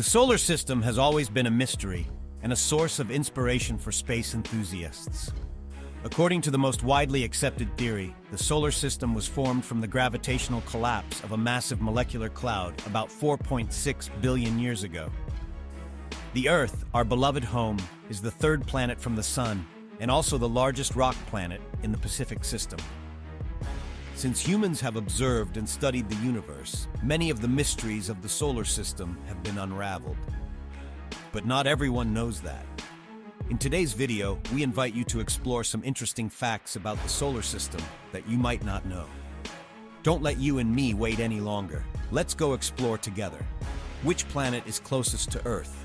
The solar system has always been a mystery and a source of inspiration for space enthusiasts. According to the most widely accepted theory, the solar system was formed from the gravitational collapse of a massive molecular cloud about 4.6 billion years ago. The Earth, our beloved home, is the third planet from the Sun and also the largest rock planet in the Pacific system. Since humans have observed and studied the universe, many of the mysteries of the solar system have been unraveled. But not everyone knows that. In today's video, we invite you to explore some interesting facts about the solar system that you might not know. Don't let you and me wait any longer. Let's go explore together. Which planet is closest to Earth?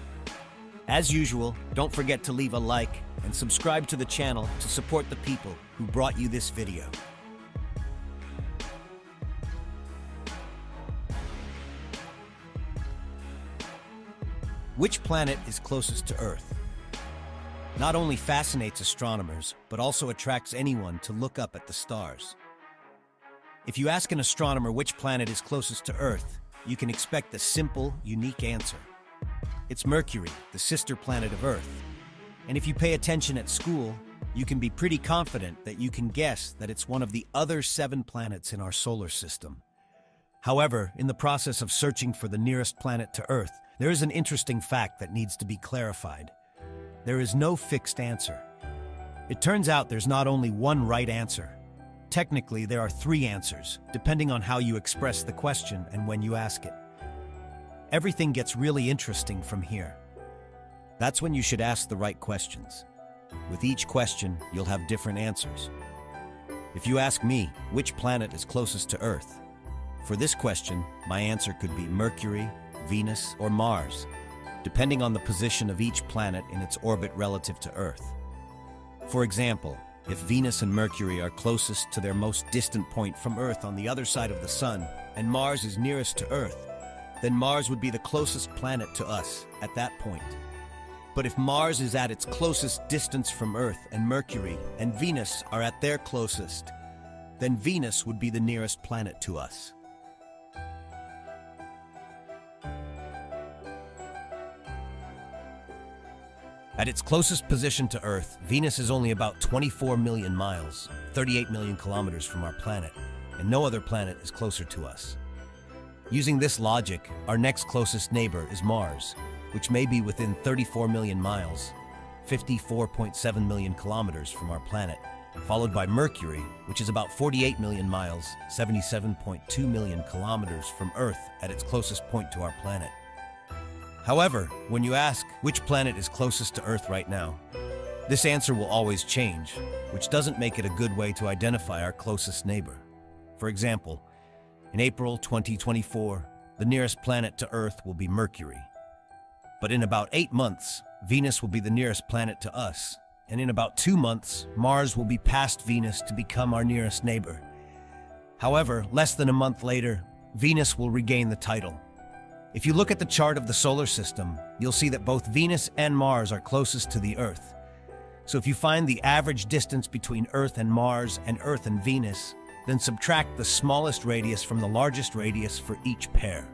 As usual, don't forget to leave a like and subscribe to the channel to support the people who brought you this video. Which planet is closest to Earth? Not only fascinates astronomers, but also attracts anyone to look up at the stars. If you ask an astronomer which planet is closest to Earth, you can expect a simple, unique answer. It's Mercury, the sister planet of Earth. And if you pay attention at school, you can be pretty confident that you can guess that it's one of the other 7 planets in our solar system. However, in the process of searching for the nearest planet to Earth, there is an interesting fact that needs to be clarified. There is no fixed answer. It turns out there's not only one right answer. Technically, there are 3 answers, depending on how you express the question and when you ask it. Everything gets really interesting from here. That's when you should ask the right questions. With each question, you'll have different answers. If you ask me, which planet is closest to Earth? For this question, my answer could be Mercury, Venus, or Mars, depending on the position of each planet in its orbit relative to Earth. For example, if Venus and Mercury are closest to their most distant point from Earth on the other side of the Sun, and Mars is nearest to Earth, then Mars would be the closest planet to us at that point. But if Mars is at its closest distance from Earth and Mercury and Venus are at their closest, then Venus would be the nearest planet to us. At its closest position to Earth, Venus is only about 24 million miles, 38 million kilometers from our planet, and no other planet is closer to us. Using this logic, our next closest neighbor is Mars, which may be within 34 million miles, 54.7 million kilometers from our planet, followed by Mercury, which is about 48 million miles, 77.2 million kilometers from Earth at its closest point to our planet. However, when you ask which planet is closest to Earth right now, this answer will always change, which doesn't make it a good way to identify our closest neighbor. For example, in April 2024, the nearest planet to Earth will be Mercury. But in about 8 months, Venus will be the nearest planet to us, and in about 2 months, Mars will be past Venus to become our nearest neighbor. However, less than a month later, Venus will regain the title. If you look at the chart of the solar system, you'll see that both Venus and Mars are closest to the Earth. So if you find the average distance between Earth and Mars and Earth and Venus, then subtract the smallest radius from the largest radius for each pair.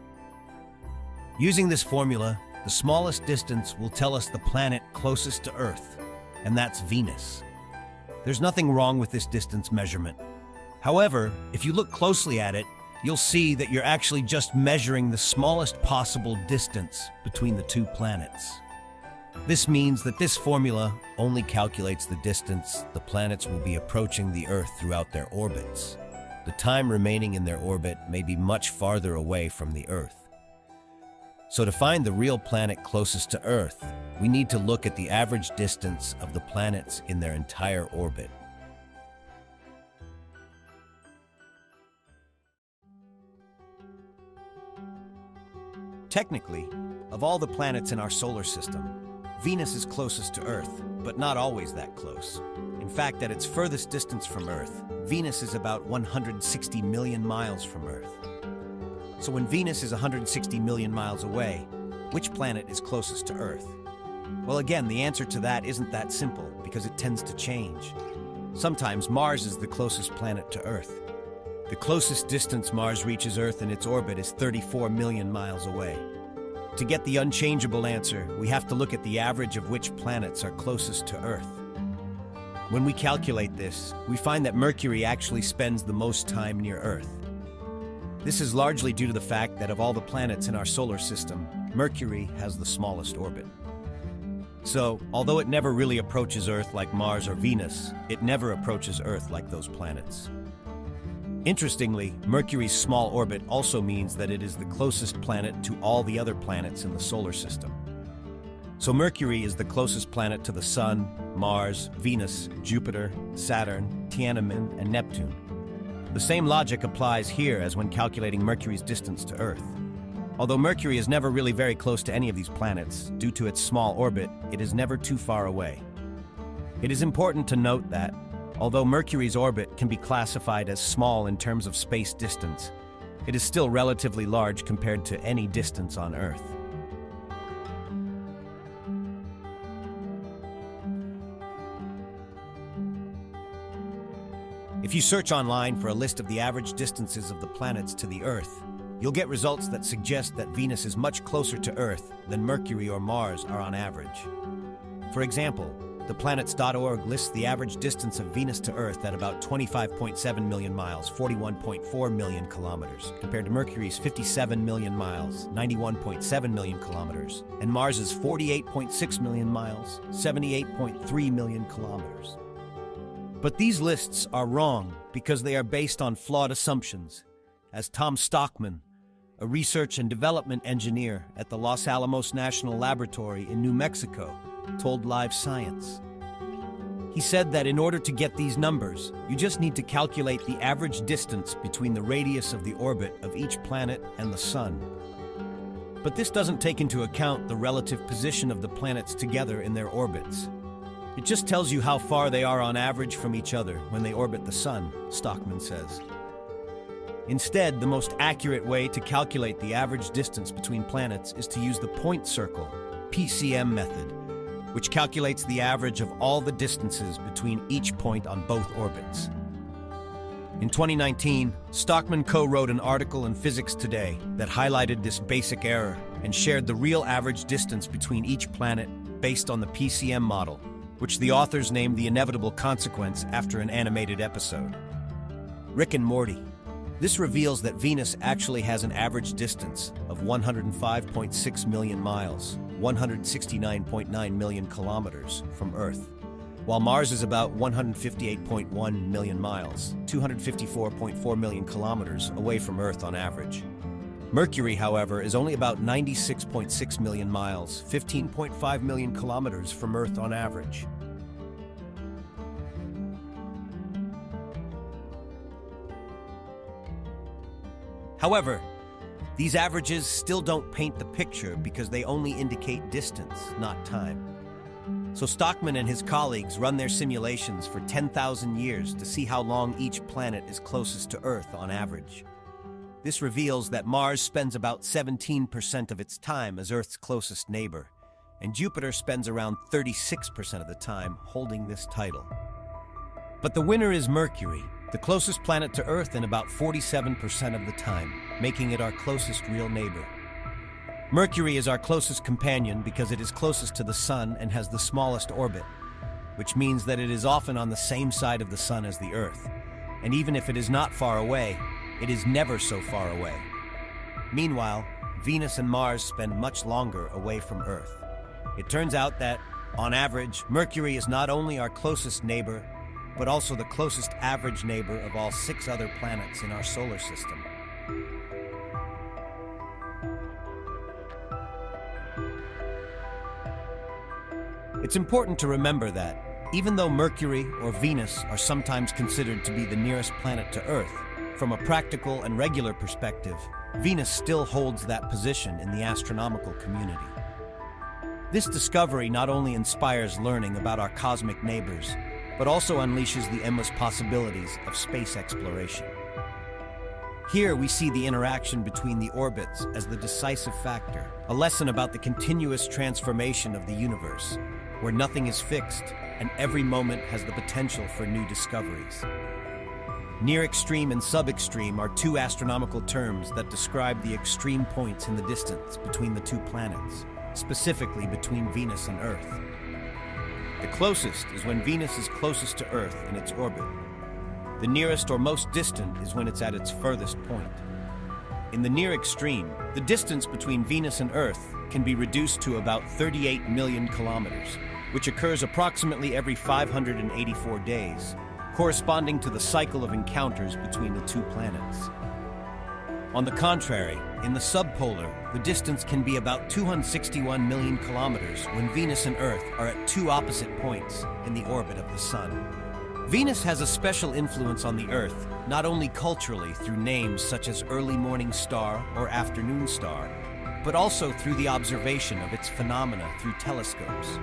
Using this formula, the smallest distance will tell us the planet closest to Earth, and that's Venus. There's nothing wrong with this distance measurement. However, if you look closely at it, you'll see that you're actually just measuring the smallest possible distance between the 2 planets. This means that this formula only calculates the distance the planets will be approaching the Earth throughout their orbits. The time remaining in their orbit may be much farther away from the Earth. So to find the real planet closest to Earth, we need to look at the average distance of the planets in their entire orbit. Technically, of all the planets in our solar system, Venus is closest to Earth, but not always that close. In fact, at its furthest distance from Earth, Venus is about 160 million miles from Earth. So when Venus is 160 million miles away, which planet is closest to Earth? Well, again, the answer to that isn't that simple because it tends to change. Sometimes Mars is the closest planet to Earth. The closest distance Mars reaches Earth in its orbit is 34 million miles away. To get the unchangeable answer, we have to look at the average of which planets are closest to Earth. When we calculate this, we find that Mercury actually spends the most time near Earth. This is largely due to the fact that of all the planets in our solar system, Mercury has the smallest orbit. So, although it never really approaches Earth like Mars or Venus, it never approaches Earth like those planets. Interestingly, Mercury's small orbit also means that it is the closest planet to all the other planets in the solar system. So Mercury is the closest planet to the Sun, Mars, Venus, Jupiter, Saturn, Tiananmen, and Neptune. The same logic applies here as when calculating Mercury's distance to Earth. Although Mercury is never really very close to any of these planets, due to its small orbit, it is never too far away. It is important to note that, although Mercury's orbit can be classified as small in terms of space distance, it is still relatively large compared to any distance on Earth. If you search online for a list of the average distances of the planets to the Earth, you'll get results that suggest that Venus is much closer to Earth than Mercury or Mars are on average. For example, theplanets.org lists the average distance of Venus to Earth at about 25.7 million miles, 41.4 million kilometers, compared to Mercury's 57 million miles, 91.7 million kilometers, and Mars's 48.6 million miles, 78.3 million kilometers. But these lists are wrong because they are based on flawed assumptions, as Tom Stockman, a research and development engineer at the Los Alamos National Laboratory in New Mexico, told Live Science. He said that in order to get these numbers, you just need to calculate the average distance between the radius of the orbit of each planet and the Sun. But this doesn't take into account the relative position of the planets together in their orbits. It just tells you how far they are on average from each other when they orbit the Sun, Stockman says. Instead, the most accurate way to calculate the average distance between planets is to use the point circle, PCM method, which calculates the average of all the distances between each point on both orbits. In 2019, Stockman co-wrote an article in Physics Today that highlighted this basic error and shared the real average distance between each planet based on the PCM model, which the authors named The Inevitable Consequence after an animated episode. Rick and Morty. This reveals that Venus actually has an average distance of 105.6 million miles, 169.9 million kilometers from Earth, while Mars is about 158.1 million miles, 254.4 million kilometers away from Earth on average. Mercury, however, is only about 96.6 million miles, 15.5 million kilometers from Earth on average. However, these averages still don't paint the picture because they only indicate distance, not time. So Stockman and his colleagues run their simulations for 10,000 years to see how long each planet is closest to Earth on average. This reveals that Mars spends about 17% of its time as Earth's closest neighbor, and Jupiter spends around 36% of the time holding this title. But the winner is Mercury, the closest planet to Earth in about 47% of the time, making it our closest real neighbor. Mercury is our closest companion because it is closest to the Sun and has the smallest orbit, which means that it is often on the same side of the Sun as the Earth, and even if it is not far away, it is never so far away. Meanwhile, Venus and Mars spend much longer away from Earth. It turns out that, on average, Mercury is not only our closest neighbor, but also the closest average neighbor of all 6 other planets in our solar system. It's important to remember that, even though Mercury or Venus are sometimes considered to be the nearest planet to Earth, from a practical and regular perspective, Venus still holds that position in the astronomical community. This discovery not only inspires learning about our cosmic neighbors, but also unleashes the endless possibilities of space exploration. Here we see the interaction between the orbits as the decisive factor, a lesson about the continuous transformation of the universe, where nothing is fixed and every moment has the potential for new discoveries. Near extreme and sub-extreme are two astronomical terms that describe the extreme points in the distance between the two planets, specifically between Venus and Earth. The closest is when Venus is closest to Earth in its orbit. The nearest or most distant is when it's at its furthest point. In the near extreme, the distance between Venus and Earth can be reduced to about 38 million kilometers, which occurs approximately every 584 days, corresponding to the cycle of encounters between the two planets. On the contrary, in the subpolar, the distance can be about 261 million kilometers when Venus and Earth are at two opposite points in the orbit of the Sun. Venus has a special influence on the Earth, not only culturally through names such as early morning star or afternoon star, but also through the observation of its phenomena through telescopes.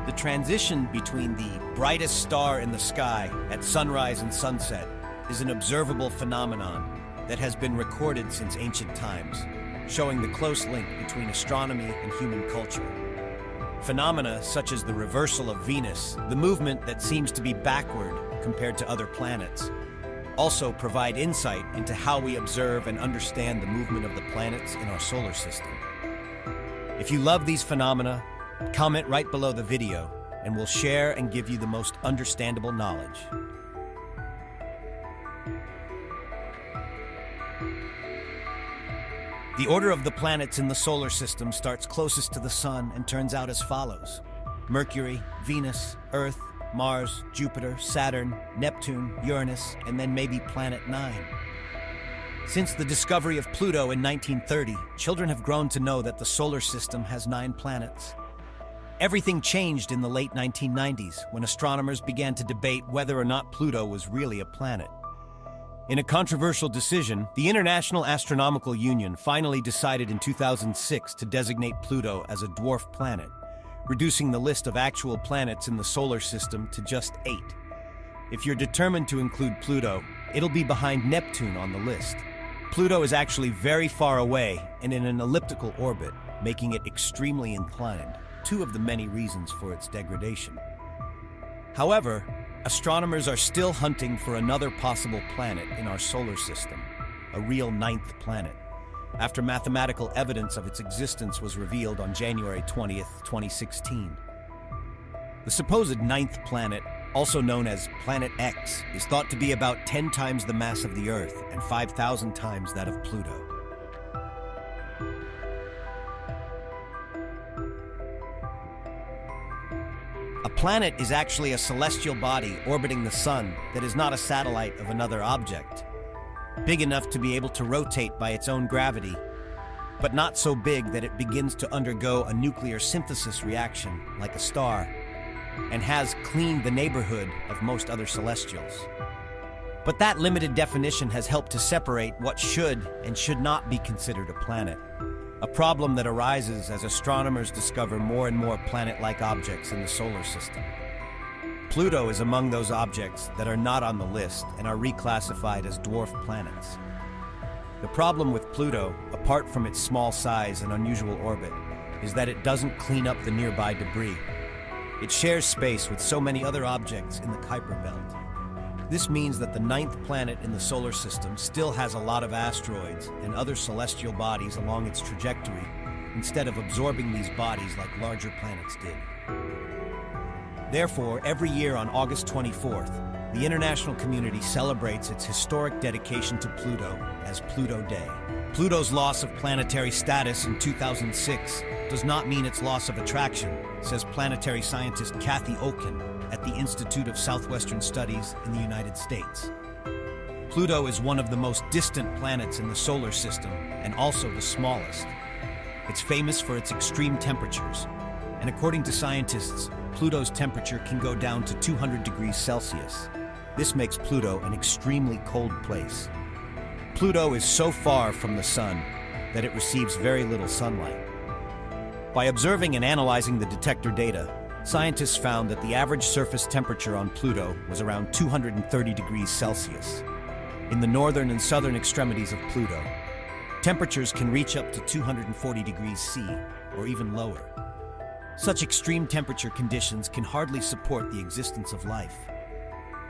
The transition between the brightest star in the sky at sunrise and sunset is an observable phenomenon that has been recorded since ancient times, showing the close link between astronomy and human culture. Phenomena such as the reversal of Venus, the movement that seems to be backward compared to other planets, also provide insight into how we observe and understand the movement of the planets in our solar system. If you love these phenomena, comment right below the video, and we'll share and give you the most understandable knowledge. The order of the planets in the solar system starts closest to the Sun and turns out as follows: Mercury, Venus, Earth, Mars, Jupiter, Saturn, Neptune, Uranus, and then maybe Planet 9. Since the discovery of Pluto in 1930, children have grown to know that the solar system has 9 planets. Everything changed in the late 1990s when astronomers began to debate whether or not Pluto was really a planet. In a controversial decision, the International Astronomical Union finally decided in 2006 to designate Pluto as a dwarf planet, reducing the list of actual planets in the solar system to just 8. If you're determined to include Pluto, it'll be behind Neptune on the list. Pluto is actually very far away and in an elliptical orbit, making it extremely inclined, two of the many reasons for its degradation. However, astronomers are still hunting for another possible planet in our solar system, a real 9th planet, after mathematical evidence of its existence was revealed on January 20th, 2016. The supposed 9th planet, also known as Planet X, is thought to be about 10 times the mass of the Earth and 5,000 times that of Pluto. A planet is actually a celestial body orbiting the Sun that is not a satellite of another object, big enough to be able to rotate by its own gravity, but not so big that it begins to undergo a nuclear synthesis reaction like a star, and has cleaned the neighborhood of most other celestials. But that limited definition has helped to separate what should and should not be considered a planet, a problem that arises as astronomers discover more and more planet-like objects in the solar system. Pluto is among those objects that are not on the list and are reclassified as dwarf planets. The problem with Pluto, apart from its small size and unusual orbit, is that it doesn't clean up the nearby debris. It shares space with so many other objects in the Kuiper Belt. This means that the 9th planet in the solar system still has a lot of asteroids and other celestial bodies along its trajectory, instead of absorbing these bodies like larger planets did. Therefore, every year on August 24th, the international community celebrates its historic dedication to Pluto as Pluto Day. Pluto's loss of planetary status in 2006 does not mean its loss of attraction, says planetary scientist Kathy Okun at the Institute of Southwestern Studies in the United States. Pluto is one of the most distant planets in the solar system and also the smallest. It's famous for its extreme temperatures, and according to scientists, Pluto's temperature can go down to 200 degrees Celsius. This makes Pluto an extremely cold place. Pluto is so far from the Sun that it receives very little sunlight. By observing and analyzing the detector data, scientists found that the average surface temperature on Pluto was around 230 degrees Celsius. In the northern and southern extremities of Pluto, temperatures can reach up to 240 degrees C, or even lower. Such extreme temperature conditions can hardly support the existence of life.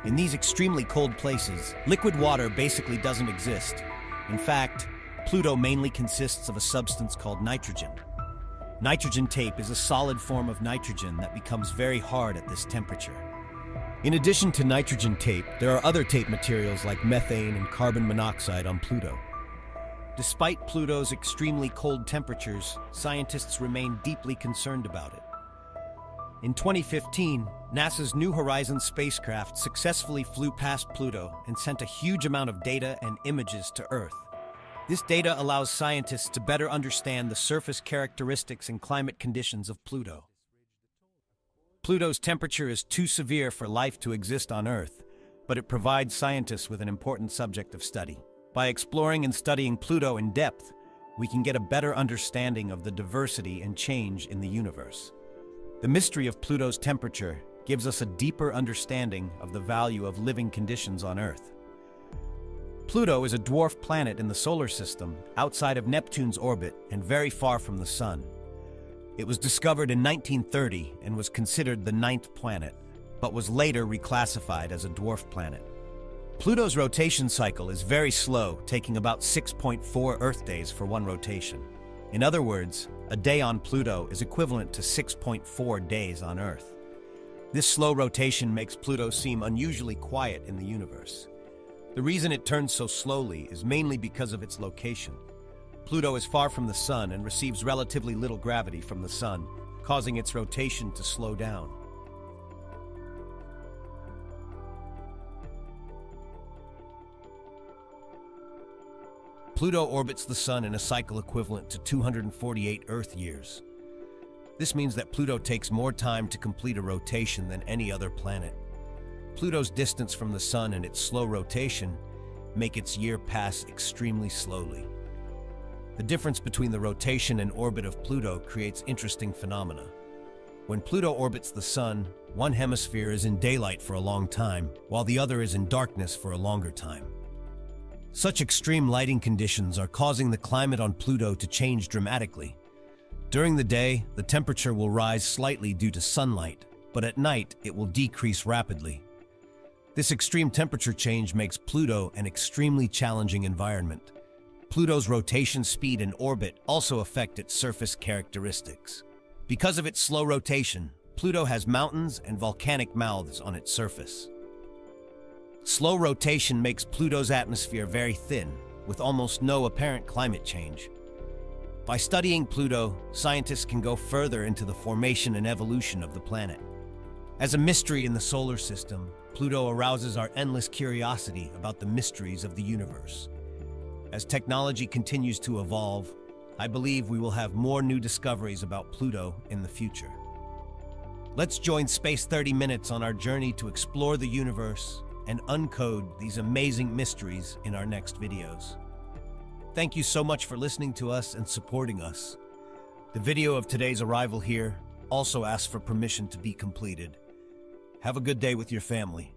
In these extremely cold places, liquid water basically doesn't exist. In fact, Pluto mainly consists of a substance called nitrogen. Nitrogen tape is a solid form of nitrogen that becomes very hard at this temperature. In addition to nitrogen tape, there are other tape materials like methane and carbon monoxide on Pluto. Despite Pluto's extremely cold temperatures, scientists remain deeply concerned about it. In 2015, NASA's New Horizons spacecraft successfully flew past Pluto and sent a huge amount of data and images to Earth. This data allows scientists to better understand the surface characteristics and climate conditions of Pluto. Pluto's temperature is too severe for life to exist on Earth, but it provides scientists with an important subject of study. By exploring and studying Pluto in depth, we can get a better understanding of the diversity and change in the universe. The mystery of Pluto's temperature gives us a deeper understanding of the value of living conditions on Earth. Pluto is a dwarf planet in the solar system, outside of Neptune's orbit and very far from the Sun. It was discovered in 1930 and was considered the 9th planet, but was later reclassified as a dwarf planet. Pluto's rotation cycle is very slow, taking about 6.4 Earth days for one rotation. In other words, a day on Pluto is equivalent to 6.4 days on Earth. This slow rotation makes Pluto seem unusually quiet in the universe. The reason it turns so slowly is mainly because of its location. Pluto is far from the Sun and receives relatively little gravity from the Sun, causing its rotation to slow down. Pluto orbits the Sun in a cycle equivalent to 248 Earth years. This means that Pluto takes more time to complete a rotation than any other planet. Pluto's distance from the Sun and its slow rotation make its year pass extremely slowly. The difference between the rotation and orbit of Pluto creates interesting phenomena. When Pluto orbits the Sun, one hemisphere is in daylight for a long time, while the other is in darkness for a longer time. Such extreme lighting conditions are causing the climate on Pluto to change dramatically. During the day, the temperature will rise slightly due to sunlight, but at night it will decrease rapidly. This extreme temperature change makes Pluto an extremely challenging environment. Pluto's rotation speed and orbit also affect its surface characteristics. Because of its slow rotation, Pluto has mountains and volcanic mouths on its surface. Slow rotation makes Pluto's atmosphere very thin, with almost no apparent climate change. By studying Pluto, scientists can go further into the formation and evolution of the planet. As a mystery in the solar system, Pluto arouses our endless curiosity about the mysteries of the universe. As technology continues to evolve, I believe we will have more new discoveries about Pluto in the future. Let's join Space 30 Minutes on our journey to explore the universe and uncode these amazing mysteries in our next videos. Thank you so much for listening to us and supporting us. The video of today's arrival here also asks for permission to be completed. Have a good day with your family.